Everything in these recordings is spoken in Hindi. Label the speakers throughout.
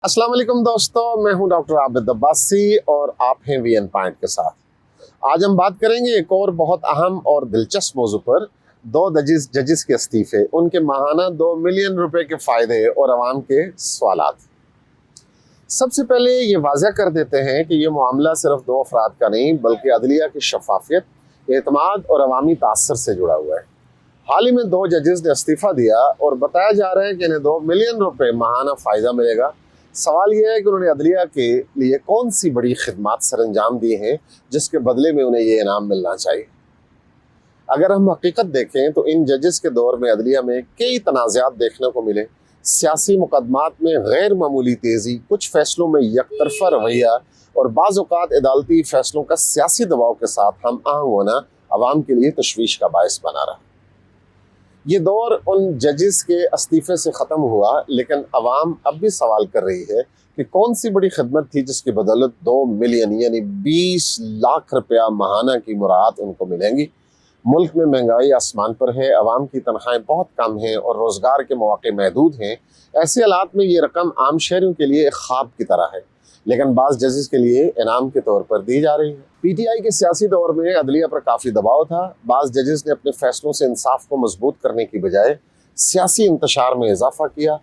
Speaker 1: अस्सलाम वालेकुम दोस्तों, मैं हूं डॉक्टर आबिद अब्बासी और आप हैं वीएन पॉइंट के साथ। आज हम बात करेंगे एक और बहुत अहम और दिलचस्प मौजू पर। दो जजिस के इस्तीफे, उनके माहाना 2 मिलियन रुपए के फ़ायदे और अवाम के सवालात। सबसे पहले ये वाज़ह कर देते हैं कि ये मामला सिर्फ दो अफराद का नहीं बल्कि अदलिया की शफाफियत, एतमाद और अवामी तासर से जुड़ा हुआ है। हाल ही में दो जजेस ने इस्तीफ़ा दिया और बताया जा रहा है कि इन्हें 2 मिलियन रुपए माहाना फ़ायदा मिलेगा। सवाल यह है कि उन्होंने अदलिया के लिए कौन सी बड़ी खिदमात सर अंजाम दी हैं जिसके बदले में उन्हें ये इनाम मिलना चाहिए। अगर हम हकीकत देखें तो इन जजेस के दौर में अदलिया में कई तनाज़ात देखने को मिले। सियासी मुकदमात में गैर मामूली तेज़ी, कुछ फैसलों में यकतरफा रवैया और बाज़ औक़ात अदालती फ़ैसलों का सियासी दबाव के साथ हम आहंग होना अवाम के लिए तशवीश का बायस बना रहा। ये दौर उन जजेस के इस्तीफे से ख़त्म हुआ, लेकिन अवाम अब भी सवाल कर रही है कि कौन सी बड़ी खिदमत थी जिसकी बदौलत 2 मिलियन यानी 20 लाख रुपया माहाना की मुराद उनको मिलेंगी। मुल्क में महंगाई आसमान पर है, अवाम की तनख्वाहें बहुत कम हैं और रोज़गार के मौके महदूद हैं। ऐसे हालात में ये रकम आम शहरियों के लिए एक ख्वाब की तरह है, लेकिन बाज़ जजेस के लिए इनाम के तौर पर दी जा रही है। पीटीआई के सियासी दौर में अदलिया पर काफ़ी दबाव था। बाज़ जजेस ने अपने फैसलों से इंसाफ को मजबूत करने की बजाय सियासी इंतशार में इजाफा किया।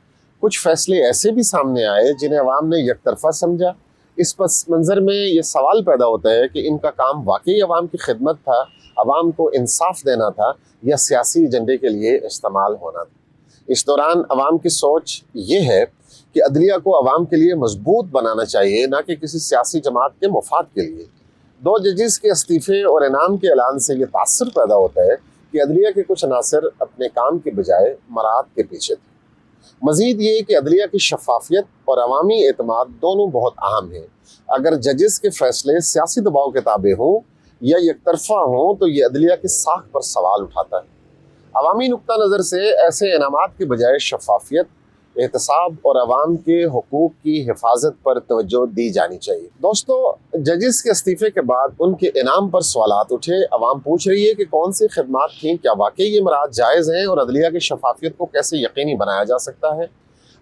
Speaker 1: कुछ फैसले ऐसे भी सामने आए जिन्हें अवाम ने यकतरफा समझा। इस पस मंज़र में ये सवाल पैदा होता है कि इनका काम वाकई अवाम की खिदमत था, अवाम को इंसाफ देना था, या सियासी एजेंडे के लिए इस्तेमाल होना था। इस दौरान अवाम की सोच ये है कि अदलिया को अवाम के लिए मजबूत बनाना चाहिए, ना कि किसी सियासी जमात के मुफाद के लिए। दो जजेस के इस्तीफे और इनाम के ऐलान से ये तासुर पैदा होता है कि अदलिया के कुछ अनासर अपने काम के बजाय मराद के पीछे थे। मजीद ये कि अदलिया की शफाफियत और अवामी एतमाद दोनों बहुत अहम हैं। अगर जजेस के फैसले सियासी दबाव के ताबे हों या एकतरफा हों तो ये अदलिया की साख पर सवाल उठाता है। अवामी नुक्ता नज़र से ऐसे इनामात के बजाय शफाफियत, एहतसाब और अवाम के हुकूक की हिफाजत पर तवज्जो दी जानी चाहिए। दोस्तों, जजेस के इस्तीफे के बाद उनके इनाम पर सवालात उठे। अवाम पूछ रही है कि कौन सी खिदमात थी, क्या वाकई ये मराद जायज़ हैं और अदलिया की शफाफियत को कैसे यकीनी बनाया जा सकता है।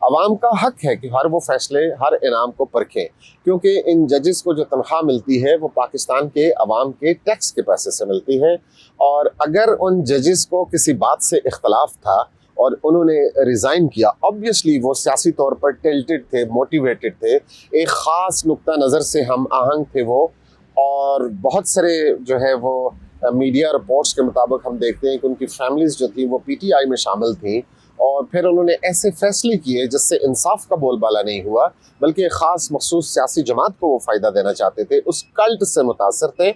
Speaker 1: अवाम का हक है कि हर वो फैसले, हर इनाम को परखें, क्योंकि इन जजेस को जो तनख्वाह मिलती है वो पाकिस्तान के अवाम के टैक्स के पैसे से मिलती है। और अगर उन जजेस को किसी बात से इख्तलाफ था और उन्होंने रिज़ाइन किया, ऑब्वियसली वो सियासी तौर पर टिल्टेड थे, मोटिवेटेड थे, एक ख़ास नुक्ता नज़र से हम आहंग थे वो। और बहुत सारे जो है वो मीडिया रिपोर्ट्स के मुताबिक हम देखते हैं कि उनकी फैमिलीज़ जो थी वो पीटीआई में शामिल थी और फिर उन्होंने ऐसे फैसले किए जिससे इंसाफ का बोलबाला नहीं हुआ, बल्कि एक ख़ास मखसूस सियासी जमात को वो फ़ायदा देना चाहते थे, उस कल्ट से मुतासर थे।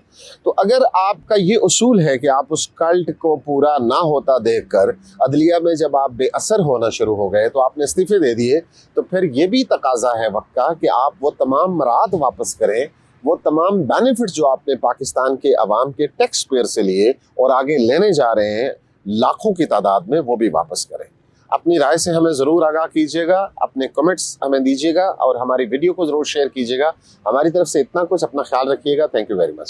Speaker 1: तो अगर आपका ये उसूल है कि आप उस कल्ट को पूरा ना होता देखकर अदलिया में जब आप बेअसर होना शुरू हो गए तो आपने इस्तीफ़े दे दिए, तो फिर ये भी तकाजा है वक्त का कि आप वो तमाम मराद वापस करें, वो तमाम बेनिफिट जो आपने पाकिस्तान के अवाम के टैक्स पेयर से लिए और आगे लेने जा रहे हैं लाखों की तादाद में, वो भी वापस करें। अपनी राय से हमें ज़रूर आगाह कीजिएगा, अपने कमेंट्स हमें दीजिएगा और हमारी वीडियो को ज़रूर शेयर कीजिएगा। हमारी तरफ से इतना कुछ, अपना ख्याल रखिएगा। Thank you very much.